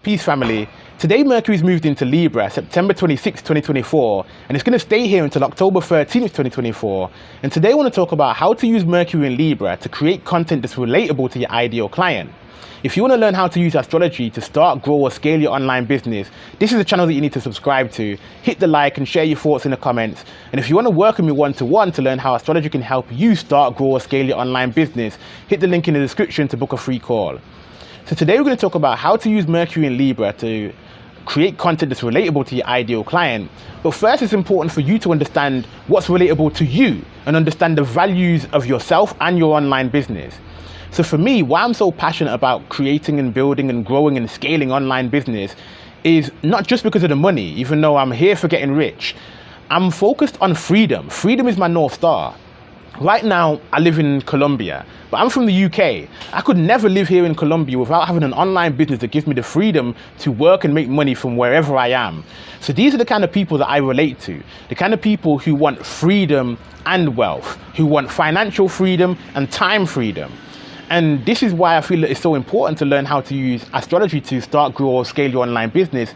Peace family. Today Mercury's moved into Libra, September 26, 2024, and it's going to stay here until October 13th, 2024. And today I want to talk about how to use Mercury in Libra to create content that's relatable to your ideal client. If you want to learn how to use astrology to start, grow, or scale your online business, this is a channel that you need to subscribe to. Hit the like and share your thoughts in the comments. And if you want to work with me one-to-one to learn how astrology can help you start, grow, or scale your online business, hit the link in the description to book a free call. So today we're going to talk about how to use Mercury in Libra to create content that's relatable to your ideal client. But first, it's important for you to understand what's relatable to you and understand the values of yourself and your online business. So for me, why I'm so passionate about creating and building and growing and scaling online business is not just because of the money, even though I'm here for getting rich. I'm focused on freedom. Freedom is my North Star. Right now, I live in Colombia, but I'm from the UK. I could never live here in Colombia without having an online business that gives me the freedom to work and make money from wherever I am. So these are the kind of people that I relate to, the kind of people who want freedom and wealth, who want financial freedom and time freedom. And this is why I feel that it's so important to learn how to use astrology to start, grow, or scale your online business.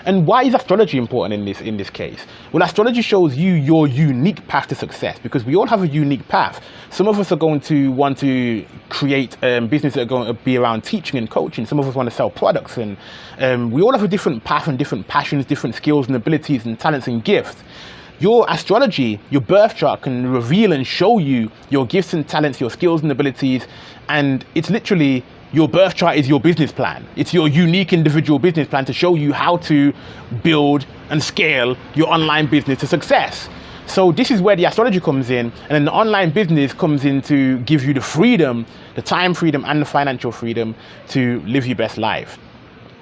And why is astrology important in this case? Well, astrology shows you your unique path to success, because we all have a unique path. Some of us are going to want to create business that are going to be around teaching and coaching. Some of us want to sell products, and we all have a different path and different passions, different skills and abilities and talents and gifts. Your astrology, your birth chart, can reveal and show you your gifts and talents, your skills and abilities, and it's literally your birth chart is your business plan. It's your unique individual business plan to show you how to build and scale your online business to success. So this is where the astrology comes in, and then the online business comes in to give you the freedom, the time freedom and the financial freedom to live your best life.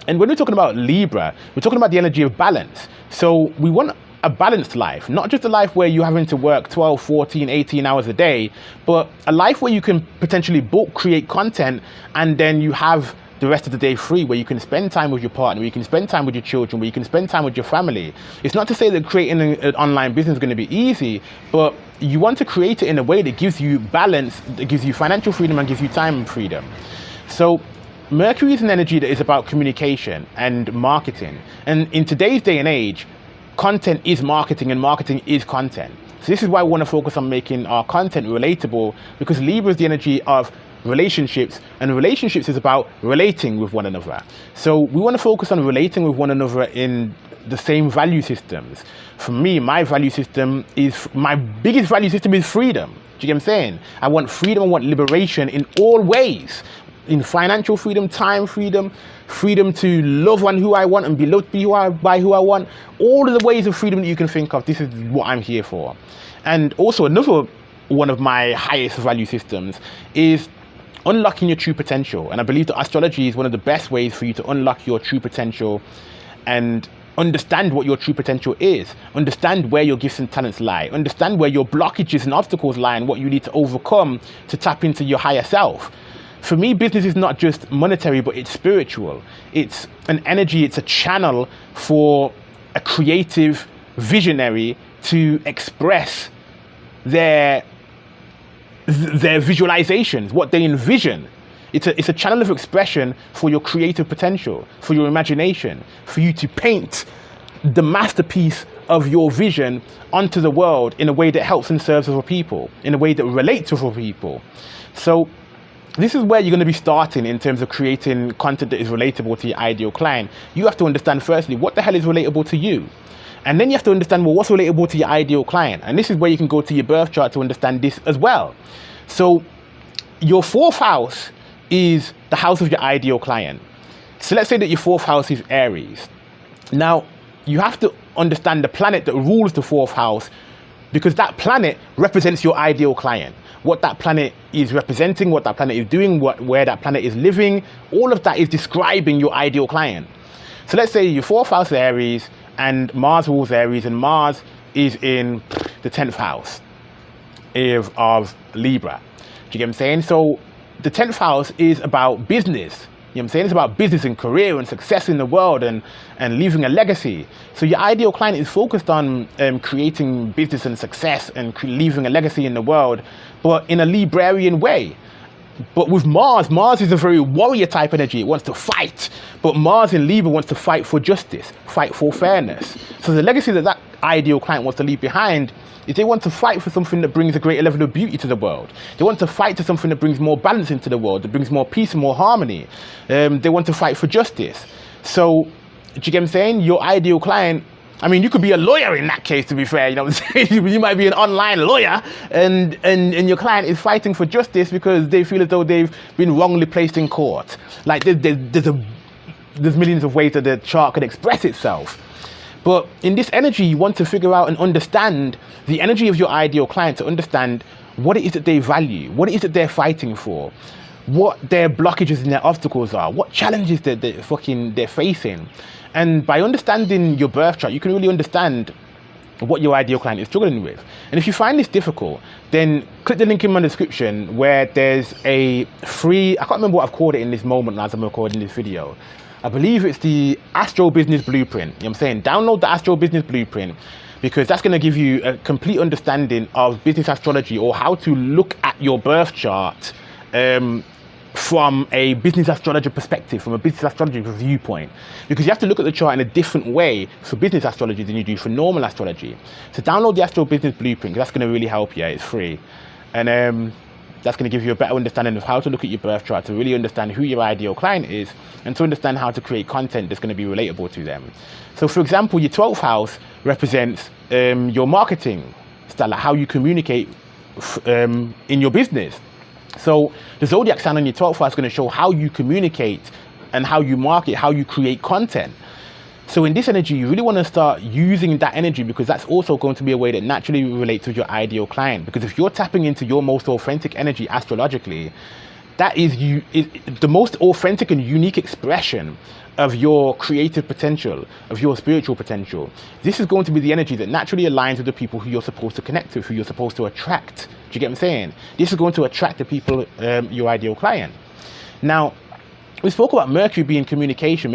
And when we're talking about Libra, we're talking about the energy of balance. So we want a balanced life, not just a life where you're having to work 12, 14, 18 hours a day, but a life where you can potentially book, create content, and then you have the rest of the day free, where you can spend time with your partner, where you can spend time with your children, where you can spend time with your family. It's not to say that creating an online business is going to be easy, but you want to create it in a way that gives you balance, that gives you financial freedom and gives you time freedom. So Mercury is an energy that is about communication and marketing. And in today's day and age, content is marketing and marketing is content. So this is why we want to focus on making our content relatable, because Libra is the energy of relationships, and relationships is about relating with one another. So we want to focus on relating with one another in the same value systems. For me, my biggest value system is freedom. Do you get what I'm saying? I want freedom, I want liberation in all ways. In financial freedom, time freedom, freedom to love one who I want and be loved by who I want. All of the ways of freedom that you can think of, this is what I'm here for. And also another one of my highest value systems is unlocking your true potential. And I believe that astrology is one of the best ways for you to unlock your true potential and understand what your true potential is, understand where your gifts and talents lie, understand where your blockages and obstacles lie and what you need to overcome to tap into your higher self. For me, business is not just monetary, but it's spiritual. It's an energy, it's a channel for a creative visionary to express their visualizations, what they envision. It's a channel of expression for your creative potential, for your imagination, for you to paint the masterpiece of your vision onto the world in a way that helps and serves other people, in a way that relates with other people. So this is where you're going to be starting in terms of creating content that is relatable to your ideal client. You have to understand firstly, what the hell is relatable to you? And then you have to understand, well, what's relatable to your ideal client? And this is where you can go to your birth chart to understand this as well. So your fourth house is the house of your ideal client. So let's say that your fourth house is Aries. Now, you have to understand the planet that rules the fourth house, because that planet represents your ideal client. What that planet is representing, what that planet is doing, where that planet is living, all of that is describing your ideal client. So let's say your fourth house is Aries, and Mars rules Aries, and Mars is in the 10th house of Libra. Do you get what I'm saying? So the 10th house is about business. You know what I'm saying? It's about business and career and success in the world and leaving a legacy. So your ideal client is focused on creating business and success and leaving a legacy in the world, but in a Librarian way. But with Mars is a very warrior type energy. It wants to fight. But Mars in Libra wants to fight for justice, fight for fairness. So the legacy that ideal client wants to leave behind is they want to fight for something that brings a greater level of beauty to the world. They want to fight to something that brings more balance into the world, that brings more peace and more harmony. They want to fight for justice. So, do you get what I'm saying? Your ideal client, I mean, you could be a lawyer in that case, to be fair, you know what I'm saying? You might be an online lawyer, and your client is fighting for justice because they feel as though they've been wrongly placed in court. Like, there's millions of ways that the chart could express itself. But in this energy, you want to figure out and understand the energy of your ideal client, to understand what it is that they value, what it is that they're fighting for, what their blockages and their obstacles are, what challenges they're facing. And by understanding your birth chart, you can really understand what your ideal client is struggling with. And if you find this difficult, then click the link in my description where there's a free, I can't remember what I've called it in this moment as I'm recording this video. I believe it's the Astro Business Blueprint. You know what I'm saying? Download the Astro Business Blueprint, because that's going to give you a complete understanding of business astrology, or how to look at your birth chart from a business astrologer perspective, from a business astrology viewpoint. Because you have to look at the chart in a different way for business astrology than you do for normal astrology. So download the Astro Business Blueprint, because that's going to really help you. It's free. And that's going to give you a better understanding of how to look at your birth chart, to really understand who your ideal client is, and to understand how to create content that's going to be relatable to them. So for example, your 12th house represents your marketing style, like how you communicate in your business. So the zodiac sign on your 12th house is going to show how you communicate and how you market, how you create content. So in this energy, you really want to start using that energy, because that's also going to be a way that naturally relates with your ideal client. Because if you're tapping into your most authentic energy astrologically, that is the most authentic and unique expression of your creative potential, of your spiritual potential. This is going to be the energy that naturally aligns with the people who you're supposed to connect with, who you're supposed to attract. Do you get what I'm saying? This is going to attract the people, your ideal client. Now, we spoke about Mercury being communication,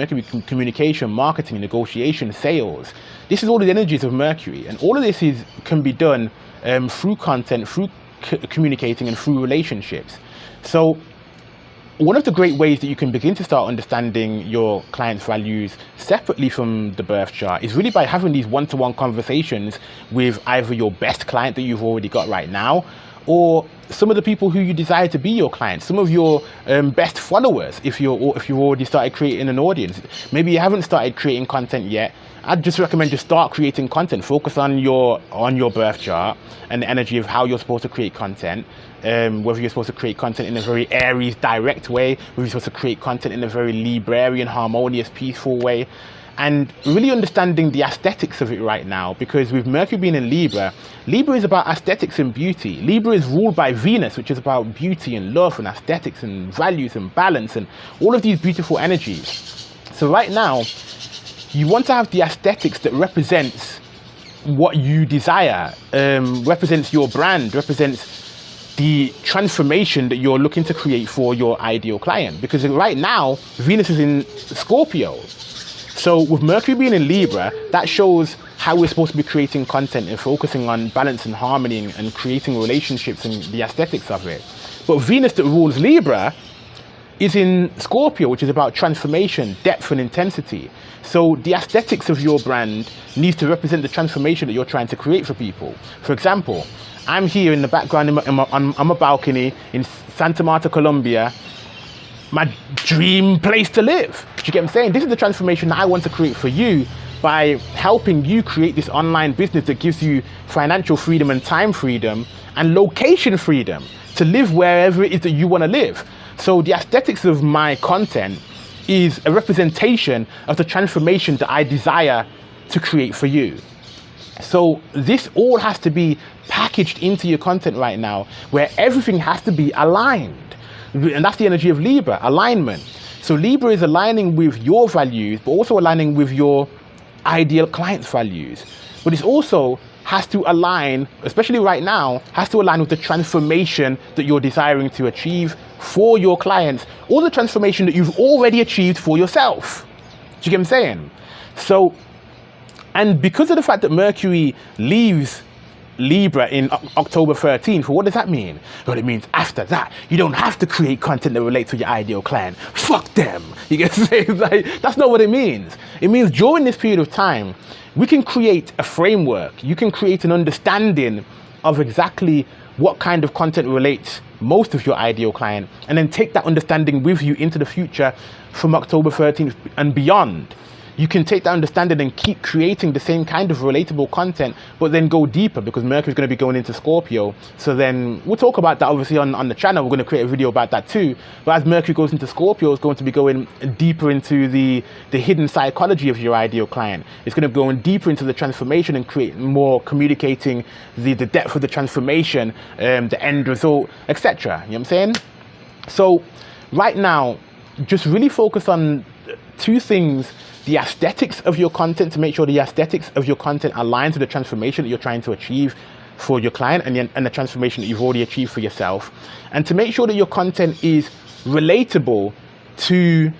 marketing, negotiation, sales. This is all the energies of Mercury, and all of this can be done through content, through communicating, and through relationships. So one of the great ways that you can begin to start understanding your client's values separately from the birth chart is really by having these one-to-one conversations with either your best client that you've already got right now, or some of the people who you desire to be your clients, some of your best followers, if you've already started creating an audience. Maybe you haven't started creating content yet. I'd just recommend you start creating content. Focus on your birth chart and the energy of how you're supposed to create content. Whether you're supposed to create content in a very Aries direct way, whether you're supposed to create content in a very Librarian, harmonious, peaceful way. And really understanding the aesthetics of it right now, because with Mercury being in Libra, Libra is about aesthetics and beauty. Libra is ruled by Venus, which is about beauty and love and aesthetics and values and balance and all of these beautiful energies. So right now, you want to have the aesthetics that represents what you desire, represents your brand, represents the transformation that you're looking to create for your ideal client. Because right now, Venus is in Scorpio. So with Mercury being in Libra, that shows how we're supposed to be creating content and focusing on balance and harmony and creating relationships and the aesthetics of it. But Venus that rules Libra is in Scorpio, which is about transformation, depth and intensity. So the aesthetics of your brand needs to represent the transformation that you're trying to create for people. For example, I'm here in the background on my balcony in Santa Marta, Colombia, my dream place to live. Do you get what I'm saying? This is the transformation that I want to create for you by helping you create this online business that gives you financial freedom and time freedom and location freedom to live wherever it is that you want to live. So the aesthetics of my content is a representation of the transformation that I desire to create for you. So this all has to be packaged into your content right now, where everything has to be aligned. And that's the energy of Libra, alignment. So Libra is aligning with your values, but also aligning with your ideal client's values. But it also has to align, especially right now, has to align with the transformation that you're desiring to achieve for your clients, or the transformation that you've already achieved for yourself. Do you get what I'm saying? So, and because of the fact that Mercury leaves Libra in October 13th. Well, what does that mean? Well, it means after that, you don't have to create content that relates to your ideal client. Fuck them. You get to say, like, that's not what it means. It means during this period of time, we can create a framework. You can create an understanding of exactly what kind of content relates most of your ideal client, and then take that understanding with you into the future from October 13th and beyond. You can take that understanding and keep creating the same kind of relatable content, but then go deeper, because Mercury is going to be going into Scorpio. So then we'll talk about that obviously on the channel. We're going to create a video about that too. But as Mercury goes into Scorpio, it's going to be going deeper into the hidden psychology of your ideal client. It's going to be going deeper into the transformation and create more, communicating the depth of the transformation, the end result, etc. You know what I'm saying? So right now, just really focus on two things: the aesthetics of your content, to make sure the aesthetics of your content aligns with the transformation that you're trying to achieve for your client, and the transformation that you've already achieved for yourself, and to make sure that your content is relatable to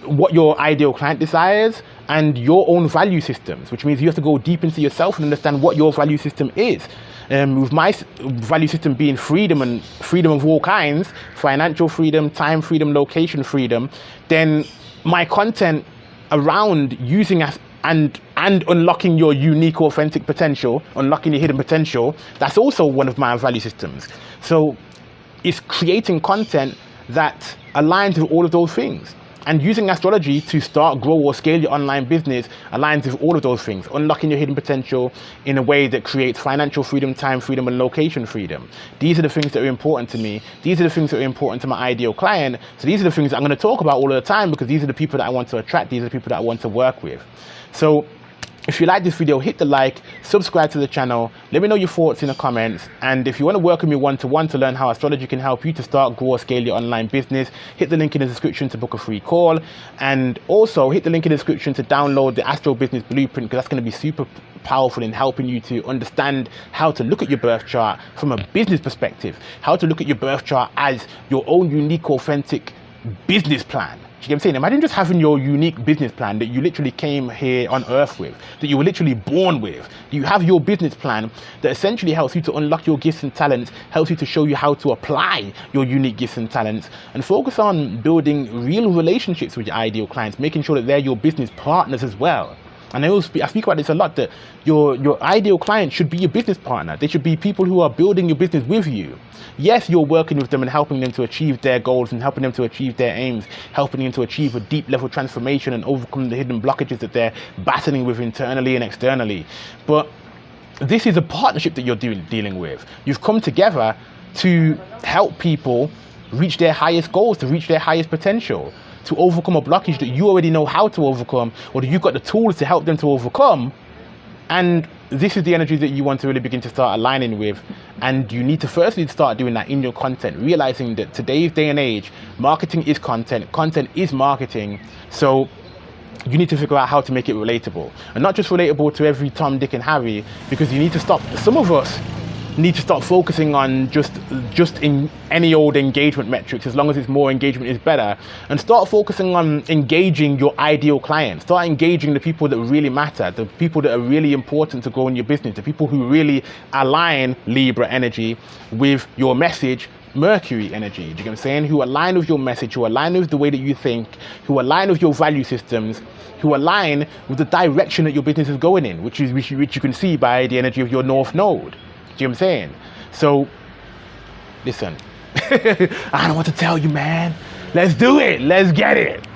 what your ideal client desires and your own value systems, which means you have to go deep into yourself and understand what your value system is. With my value system being freedom, and freedom of all kinds, financial freedom, time freedom, location freedom, then my content around using us and unlocking your unique, authentic potential, unlocking your hidden potential, that's also one of my value systems. So it's creating content that aligns with all of those things. And using astrology to start, grow, or scale your online business aligns with all of those things. Unlocking your hidden potential in a way that creates financial freedom, time freedom, and location freedom. These are the things that are important to me. These are the things that are important to my ideal client. So these are the things that I'm going to talk about all of the time, because these are the people that I want to attract. These are the people that I want to work with. So if you like this video, hit the like, subscribe to the channel, let me know your thoughts in the comments. And if you want to work with me one-to-one to learn how astrology can help you to start, grow, or scale your online business, hit the link in the description to book a free call. And also hit the link in the description to download the Astro Business Blueprint, because that's going to be super powerful in helping you to understand how to look at your birth chart from a business perspective, how to look at your birth chart as your own unique, authentic business plan. You know what I'm saying? Imagine just having your unique business plan that you literally came here on earth with, that you were literally born with. You have your business plan that essentially helps you to unlock your gifts and talents, helps you to show you how to apply your unique gifts and talents, and focus on building real relationships with your ideal clients, making sure that they're your business partners as well. And I speak about this a lot, that your ideal client should be your business partner. They should be people who are building your business with you. Yes, you're working with them and helping them to achieve their goals and helping them to achieve their aims, helping them to achieve a deep level transformation and overcome the hidden blockages that they're battling with internally and externally. But this is a partnership that you're dealing with. You've come together to help people reach their highest goals, to reach their highest potential, to overcome a blockage that you already know how to overcome, or that you've got the tools to help them to overcome. And this is the energy that you want to really begin to start aligning with. And you need to firstly start doing that in your content, realizing that today's day and age, marketing is content, content is marketing. So you need to figure out how to make it relatable, and not just relatable to every Tom, Dick, and Harry, because you need to stop. Some of us need to stop focusing on just in any old engagement metrics, as long as it's more engagement is better, and start focusing on engaging your ideal clients. Start engaging the people that really matter, the people that are really important to grow in your business, the people who really align Libra energy with your message, Mercury energy. Do you get what I'm saying? Who align with your message, who align with the way that you think, who align with your value systems, who align with the direction that your business is going in, which you can see by the energy of your North Node. Do you know what I'm saying? So, listen, I don't know what to tell you, man. Let's do it. Let's get it.